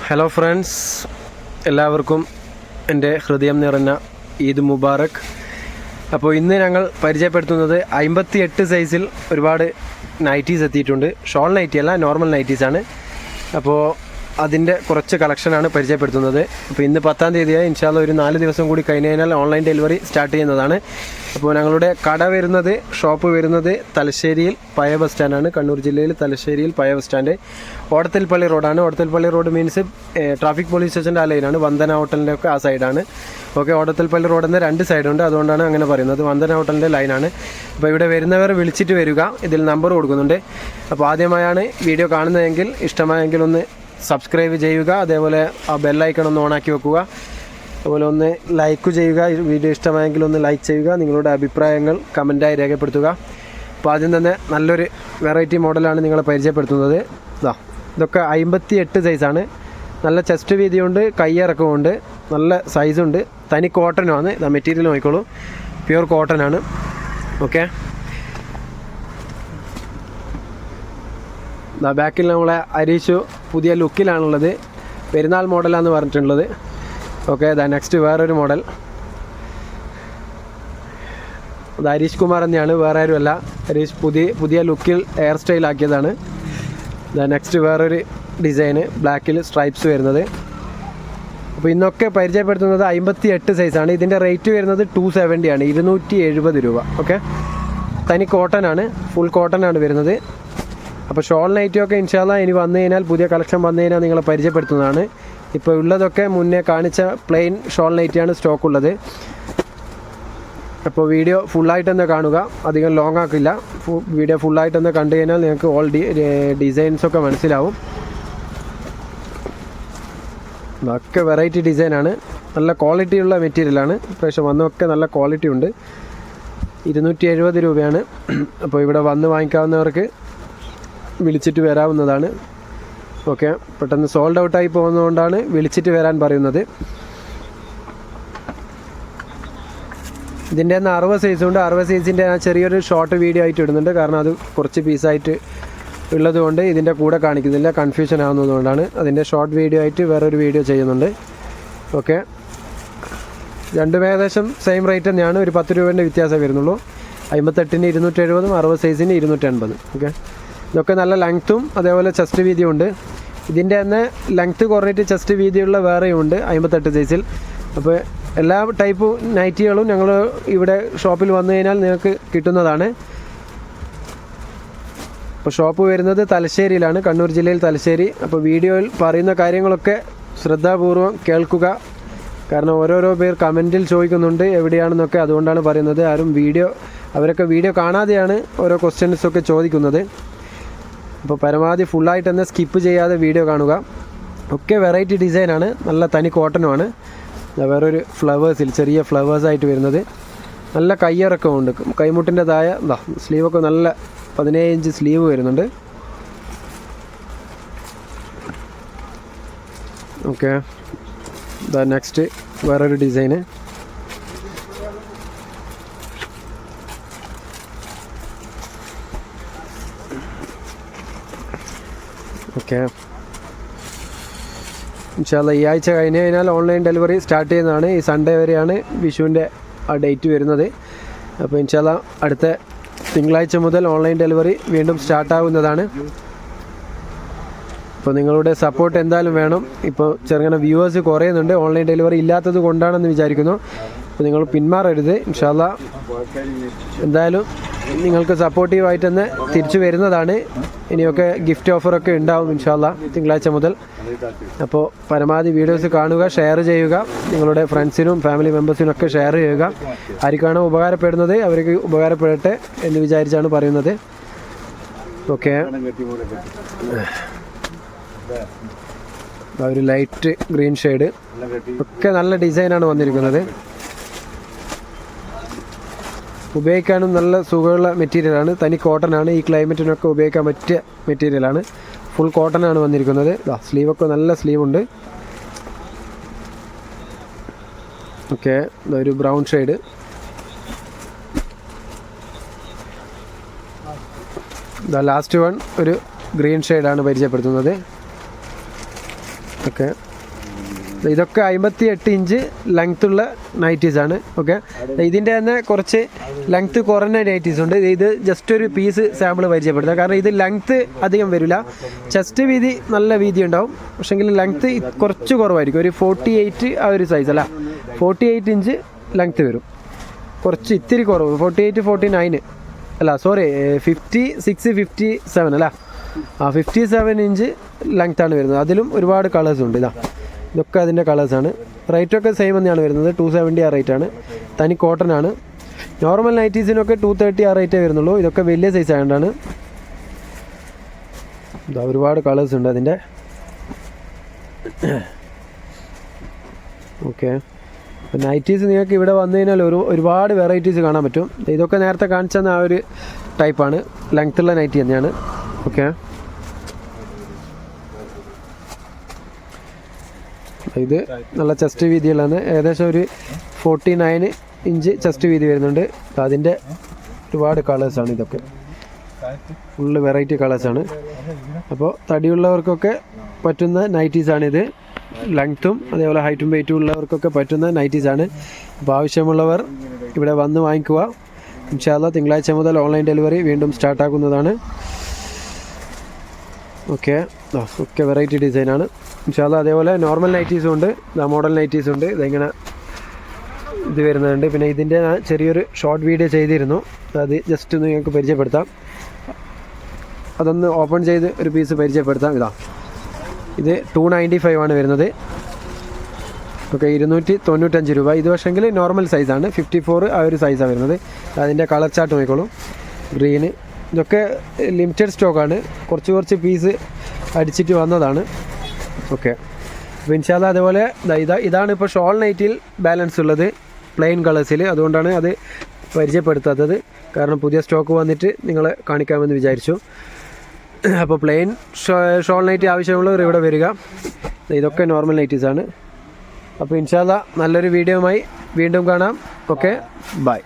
Hello friends, എല്ലാവർക്കും എൻ്റെ ഹൃദയം നിറഞ്ഞ ഈദ് മുബാറക്. അപ്പോൾ ഇന്ന് ഞങ്ങൾ പരിചയപ്പെടുത്തുന്നത് 58 സൈസിൽ ഒരുപാട് നൈറ്റീസ് എത്തിയിട്ടുണ്ട്. ഷോൾ നൈറ്റി അല്ല, നോർമൽ നൈറ്റീസാണ്. അപ്പോൾ അതിൻ്റെ കുറച്ച് കളക്ഷനാണ് പരിചയപ്പെടുത്തുന്നത്. അപ്പോൾ ഇന്ന് 10-ാം തീയതിയായി. ഇൻഷാല്ല ഒരു 4 ദിവസം കൂടി കഴിഞ്ഞ് കഴിഞ്ഞാൽ ഓൺലൈൻ ഡെലിവറി സ്റ്റാർട്ട് ചെയ്യുന്നതാണ്. അപ്പോൾ ഞങ്ങളുടെ ഷോപ്പ് വരുന്നത് തലശ്ശേരിയിൽ പഴയ ബസ് സ്റ്റാൻഡാണ്. കണ്ണൂർ ജില്ലയിൽ തലശ്ശേരിയിൽ പഴയ ബസ് സ്റ്റാൻഡ്. ഓടത്തിൽപ്പള്ളി റോഡാണ്. Odathilpalli road means traffic police സ്റ്റേഷൻ്റെ ആ ലൈനാണ്. വന്ദന ഹോട്ടലിൻ്റെ ഒക്കെ ആ സൈഡാണ്. ഓക്കെ, ഓടത്തിൽപ്പള്ളി റോഡിൻ്റെ 2 സൈഡുണ്ട്, അതുകൊണ്ടാണ് അങ്ങനെ പറയുന്നത്. വന്ദന ഹോട്ടലിൻ്റെ ലൈനാണ്. അപ്പോൾ ഇവിടെ വരുന്നവർ വിളിച്ചിട്ട് വരിക. ഇതിൽ നമ്പർ കൊടുക്കുന്നുണ്ട്. അപ്പോൾ ആദ്യമായാണ് വീഡിയോ കാണുന്നതെങ്കിൽ, ഇഷ്ടമായെങ്കിൽ ഒന്ന് സബ്സ്ക്രൈബ് ചെയ്യുക. അതേപോലെ ആ ബെല്ലൈക്കൺ ഒന്ന് ഓണാക്കി വെക്കുക. അതുപോലെ ഒന്ന് ലൈക്ക് ചെയ്യുക. വീഡിയോ ഇഷ്ടമായെങ്കിൽ ഒന്ന് ലൈക്ക് ചെയ്യുക. നിങ്ങളുടെ അഭിപ്രായങ്ങൾ കമൻറ്റായി രേഖപ്പെടുത്തുക. അപ്പോൾ ആദ്യം തന്നെ നല്ലൊരു വെറൈറ്റി മോഡലാണ് നിങ്ങളെ പരിചയപ്പെടുത്തുന്നത്. ഇതൊക്കെ 58 സൈസാണ്. നല്ല ചെസ്റ്റ് വീതിയുണ്ട്, കയ്യിറക്കമുണ്ട്, നല്ല സൈസുണ്ട്. തനി കോട്ടനുമാണ്. മെറ്റീരിയൽ നോക്കിക്കോളൂ, പ്യുവർ കോട്ടനാണ്. ഓക്കെ, ബാക്കിൽ നമ്മളെ അരീഷു പുതിയ ലുക്കിലാണുള്ളത്. പെരുന്നാൾ മോഡലാണെന്ന് പറഞ്ഞിട്ടുള്ളത്. ഓക്കെ, നെക്സ്റ്റ് വേറൊരു മോഡൽ. അത് ഹരീഷ് കുമാർ തന്നെയാണ്, വേറെ ആരുമല്ല. ഹരീഷ് പുതിയ ലുക്കിൽ ഹെയർ സ്റ്റൈൽ ആക്കിയതാണ്. നെക്സ്റ്റ് വേറൊരു ഡിസൈന്, ബ്ലാക്കിൽ സ്ട്രൈപ്സ് വരുന്നത്. അപ്പോൾ ഇന്നൊക്കെ പരിചയപ്പെടുത്തുന്നത് 58 സൈസാണ്. ഇതിൻ്റെ റേറ്റ് വരുന്നത് 270 ആണ്, 270 രൂപ. ഓക്കെ, തനി കോട്ടനാണ്, ഫുൾ കോട്ടനാണ് വരുന്നത്. അപ്പോൾ ഷോൾ നൈറ്റിയൊക്കെ ഇൻഷാല്ല ഇനി വന്നു കഴിഞ്ഞാൽ, പുതിയ കളക്ഷൻ വന്നു കഴിഞ്ഞാൽ നിങ്ങളെ പരിചയപ്പെടുത്തുന്നതാണ്. ഇപ്പോൾ ഉള്ളതൊക്കെ മുന്നേ കാണിച്ച പ്ലെയിൻ ഷോൾ നൈറ്റിയാണ് സ്റ്റോക്ക് ഉള്ളത്. അപ്പോൾ വീഡിയോ ഫുള്ളായിട്ട് തന്നെ കാണുക, അധികം ലോങ് ആക്കില്ല. വീഡിയോ ഫുള്ളായിട്ട് തന്നെ കണ്ടു കഴിഞ്ഞാൽ നിങ്ങൾക്ക് ഓൾ ഡിസൈൻസൊക്കെ മനസ്സിലാവും. ഒക്കെ വെറൈറ്റി ഡിസൈനാണ്, നല്ല ക്വാളിറ്റിയുള്ള മെറ്റീരിയലാണ്. പക്ഷേ വന്നൊക്കെ നല്ല ക്വാളിറ്റി ഉണ്ട്. 270 രൂപയാണ്. അപ്പോൾ ഇവിടെ വന്ന് വാങ്ങിക്കാവുന്നവർക്ക് വിളിച്ചിട്ട് വരാവുന്നതാണ്. ഓക്കെ, പെട്ടെന്ന് സോൾഡ് ഔട്ടായി പോകുന്നതുകൊണ്ടാണ് വിളിച്ചിട്ട് വരാൻ പറയുന്നത്. ഇതിൻ്റെ തന്നെ 60 സൈസുണ്ട്. 60 സൈസിൻ്റെ ഞാൻ ചെറിയൊരു ഷോർട്ട് വീഡിയോ ആയിട്ട് ഇടുന്നുണ്ട്. കാരണം അത് കുറച്ച് പീസായിട്ട് ഉള്ളതുകൊണ്ട് ഇതിൻ്റെ കൂടെ കാണിക്കുന്നില്ല, കൺഫ്യൂഷൻ ആവുന്നതുകൊണ്ടാണ്. അതിൻ്റെ ഷോർട്ട് വീഡിയോ ആയിട്ട് വേറൊരു വീഡിയോ ചെയ്യുന്നുണ്ട്. ഓക്കെ, രണ്ടും ഏകദേശം സെയിം റേറ്റ് തന്നെയാണ്. ഒരു 10 രൂപേൻ്റെ വ്യത്യാസം വരുന്നുള്ളൂ. 58-ന് 270, 60 സൈസിന് 280. ഓക്കെ, ഇതൊക്കെ നല്ല ലെങ്ത്തും അതേപോലെ ചെസ്റ്റ് വീതിയും ഉണ്ട്. ഇതിൻ്റെ തന്നെ ലെങ്ത്ത് കുറഞ്ഞിട്ട് ചെസ്റ്റ് വീതിയുള്ള വേറെയും ഉണ്ട് 58 സൈസിൽ. അപ്പോൾ എല്ലാ ടൈപ്പ് നൈറ്റികളും ഞങ്ങൾ ഇവിടെ ഷോപ്പിൽ വന്നു കഴിഞ്ഞാൽ നിങ്ങൾക്ക് കിട്ടുന്നതാണ്. അപ്പോൾ ഷോപ്പ് വരുന്നത് തലശ്ശേരിയിലാണ്, കണ്ണൂർ ജില്ലയിൽ തലശ്ശേരി. അപ്പോൾ വീഡിയോയിൽ പറയുന്ന കാര്യങ്ങളൊക്കെ ശ്രദ്ധാപൂർവം കേൾക്കുക. കാരണം ഓരോരോ പേർ കമൻറ്റിൽ ചോദിക്കുന്നുണ്ട് എവിടെയാണെന്നൊക്കെ, അതുകൊണ്ടാണ് പറയുന്നത്. അവരൊക്കെ വീഡിയോ കാണാതെയാണ് ഓരോ ക്വസ്റ്റ്യൻസൊക്കെ ചോദിക്കുന്നത്. അപ്പോൾ പരമാവധി ഫുള്ളായിട്ട് തന്നെ സ്കിപ്പ് ചെയ്യാതെ വീഡിയോ കാണുക. ഒക്കെ വെറൈറ്റി ഡിസൈനാണ്, നല്ല തനി കോട്ടനുമാണ്. വേറൊരു ഫ്ലവേഴ്സിൽ ചെറിയ ഫ്ലവേഴ്സായിട്ട് വരുന്നത്. നല്ല കയ്യിറക്കമുണ്ട്, കൈമുട്ടിൻ്റെ താഴെ സ്ലീവൊക്കെ നല്ല 17 ഇഞ്ച് സ്ലീവ് വരുന്നുണ്ട്. ഓക്കെ, നെക്സ്റ്റ് വേറൊരു ഡിസൈന്. ഓക്കെ, ഇൻഷാല്ല ഈ ആഴ്ച കഴിഞ്ഞ് കഴിഞ്ഞാൽ ഓൺലൈൻ ഡെലിവറി സ്റ്റാർട്ട് ചെയ്യുന്നതാണ്. ഈ സൺഡേ വരെയാണ് വിഷുവിൻ്റെ ആ ഡേറ്റ് വരുന്നത്. അപ്പോൾ ഇൻഷാല്ല അടുത്ത തിങ്കളാഴ്ച മുതൽ ഓൺലൈൻ ഡെലിവറി വീണ്ടും സ്റ്റാർട്ടാവുന്നതാണ്. അപ്പോൾ നിങ്ങളുടെ സപ്പോർട്ട് എന്തായാലും വേണം. ഇപ്പോൾ ചെറുങ്ങനെ വ്യൂവേഴ്സ് കുറയുന്നുണ്ട്, ഓൺലൈൻ ഡെലിവറി ഇല്ലാത്തത് കൊണ്ടാണെന്ന് വിചാരിക്കുന്നു. അപ്പോൾ നിങ്ങൾ പിന്മാറരുത്. ഇൻഷാല്ല എന്തായാലും നിങ്ങൾക്ക് സപ്പോർട്ടീവായിട്ട് തന്നെ തിരിച്ചു വരുന്നതാണ്. ഇനിയൊക്കെ ഗിഫ്റ്റ് ഓഫറൊക്കെ ഉണ്ടാവും ഇൻഷാല്ല തിങ്കളാഴ്ച മുതൽ. അപ്പോൾ പരമാവധി വീഡിയോസ് കാണുക, ഷെയർ ചെയ്യുക. നിങ്ങളുടെ ഫ്രണ്ട്സിനും ഫാമിലി മെമ്പേഴ്സിനൊക്കെ ഷെയർ ചെയ്യുക. ആർക്കാണോ ഉപകാരപ്പെടുന്നത് അവർക്ക് ഉപകാരപ്പെടട്ടെ എന്ന് വിചാരിച്ചാണ് പറയുന്നത്. ഓക്കെ, ഒരു ലൈറ്റ് ഗ്രീൻ ഷെയ്ഡ്, ഒക്കെ നല്ല ഡിസൈനാണ് വന്നിരിക്കുന്നത്. ഉപയോഗിക്കാനും നല്ല സുഖമുള്ള മെറ്റീരിയലാണ്, തനി കോട്ടനാണ്. ഈ ക്ലൈമറ്റിനൊക്കെ ഉപയോഗിക്കാൻ പറ്റിയ മെറ്റീരിയലാണ്. ഫുൾ കോട്ടനാണ് വന്നിരിക്കുന്നത്. സ്ലീവൊക്കെ നല്ല സ്ലീവുണ്ട്. ഓക്കെ, ഒരു ബ്രൗൺ ഷെയ്ഡ്. ലാസ്റ്റ് വൺ ഒരു ഗ്രീൻ ഷെയ്ഡാണ് പരിചയപ്പെടുത്തുന്നത്. ഓക്കെ, ഇതൊക്കെ 58 ഇഞ്ച് ലെങ്ത്തുള്ള നൈറ്റീസാണ്. ഓക്കെ, ഇതിൻ്റെ തന്നെ കുറച്ച് ലെങ്ത്ത് കുറഞ്ഞ നൈറ്റീസ് ഉണ്ട്. ഇത് ജസ്റ്റ് ഒരു പീസ് സാമ്പിൾ പരിചയപ്പെടുത്തുക. കാരണം ഇത് ലെങ്ത്ത് അധികം വരില്ല. ചെസ്റ്റ് വീതി നല്ല വീതി ഉണ്ടാവും, പക്ഷേങ്കിൽ ലെങ്ത്ത് കുറച്ച് കുറവായിരിക്കും. ഒരു 48 ആ ഒരു സൈസ് അല്ല, 48 ഇഞ്ച് ലെങ്ത്ത് വരും. കുറച്ച് ഇത്തിരി കുറവ്, 48 49 അല്ല സോറി 56 57 അല്ല 57 ഇഞ്ച് ലെങ്ത്താണ് വരുന്നത്. അതിലും ഒരുപാട് കളേഴ്സ് ഉണ്ട്. ഇതൊക്കെ അതിൻ്റെ കളേഴ്സാണ്. റേറ്റൊക്കെ സെയിം തന്നെയാണ് വരുന്നത്. 270 ആ റേറ്റാണ്. തനി കോട്ടൺ ആണ്. നോർമൽ നൈറ്റീസിനൊക്കെ 230 ആ റേറ്റേ വരുന്നുള്ളൂ. ഇതൊക്കെ വലിയ സൈസ് ആയതുകൊണ്ടാണ്. ഒരുപാട് കളേഴ്സ് ഉണ്ട് അതിൻ്റെ. ഓക്കെ, നൈറ്റീസ് നിങ്ങൾക്ക് ഇവിടെ വന്നു കഴിഞ്ഞാൽ ഒരുപാട് വെറൈറ്റീസ് കാണാൻ പറ്റും. ഇതൊക്കെ നേരത്തെ കാണിച്ചെന്ന ആ ഒരു ടൈപ്പാണ്, ലെങ്ത്തുള്ള നൈറ്റി തന്നെയാണ്. ഓക്കെ, ഇത് നല്ല ചെസ്റ്റ് വീതിയുള്ളതാണ്. ഏകദേശം ഒരു 49 ഇഞ്ച് ചെസ്റ്റ് വീതി വരുന്നുണ്ട്. അതിൻ്റെ ഒരുപാട് കളേഴ്സാണ്. ഇതൊക്കെ ഫുള്ള് വെറൈറ്റി കളേഴ്സാണ്. അപ്പോൾ തടിയുള്ളവർക്കൊക്കെ പറ്റുന്ന നൈറ്റീസാണിത്. ലെങ്ത്തും അതേപോലെ ഹൈറ്റും വെയ്റ്റും ഉള്ളവർക്കൊക്കെ പറ്റുന്ന നൈറ്റീസാണ്. അപ്പോൾ ആവശ്യമുള്ളവർ ഇവിടെ വന്ന് വാങ്ങിക്കുക. ഇൻഷാ അല്ലാഹ് തിങ്കളാഴ്ച മുതൽ ഓൺലൈൻ ഡെലിവറി വീണ്ടും സ്റ്റാർട്ടാക്കുന്നതാണ്. ഓക്കെ, ഒക്കെ വെറൈറ്റി ഡിസൈനാണ്. ഇൻഷാ അല്ലാഹ് അതേപോലെ നോർമൽ നൈറ്റീസും ഉണ്ട്, മോഡൽ നൈറ്റീസും ഉണ്ട്. ഇതെങ്ങനെ ഇത് വരുന്നുണ്ട്. പിന്നെ ഇതിൻ്റെ ഞാൻ ചെറിയൊരു ഷോർട്ട് വീഡിയോ ചെയ്തിരുന്നു, അത് ജസ്റ്റ് ഒന്ന് നിങ്ങൾക്ക് പരിചയപ്പെടുത്താം. അതൊന്ന് ഓപ്പൺ ചെയ്ത് ഒരു പീസ് പരിചയപ്പെടുത്താം. ഇത് 295 ആണ് വരുന്നത്. ഓക്കെ, 295 രൂപ. ഇത് പക്ഷേങ്കിൽ നോർമൽ സൈസാണ്, 54 ആ ഒരു സൈസാണ് വരുന്നത്. അതിൻ്റെ കളർ ചാർട്ട് നോക്കിക്കോളൂ. ഗ്രീന് ഇതൊക്കെ ലിമിറ്റഡ് സ്റ്റോക്കാണ്, കുറച്ച് പീസ് അടിച്ചിട്ട് വന്നതാണ്. ഓക്കെ, അപ്പോൾ ഇൻഷാ അല്ലാഹ് അതേപോലെ ഇതാണ് ഇപ്പോൾ ഷോൾ നൈറ്റിൽ ബാലൻസ് ഉള്ളത്, പ്ലെയിൻ കളേഴ്സിൽ. അതുകൊണ്ടാണ് അത് പരിചയപ്പെടുത്താത്തത്. കാരണം പുതിയ സ്റ്റോക്ക് വന്നിട്ട് നിങ്ങളെ കാണിക്കാമെന്ന് വിചാരിച്ചു. അപ്പോൾ പ്ലെയിൻ ഷോൾ നൈറ്റി ആവശ്യമുള്ളവർ ഇവിടെ വരിക. ഇതൊക്കെ നോർമൽ നൈറ്റീസാണ്. അപ്പോൾ ഇൻഷാ അല്ലാഹ് നല്ലൊരു വീഡിയോയുമായി വീണ്ടും കാണാം. Okay, by.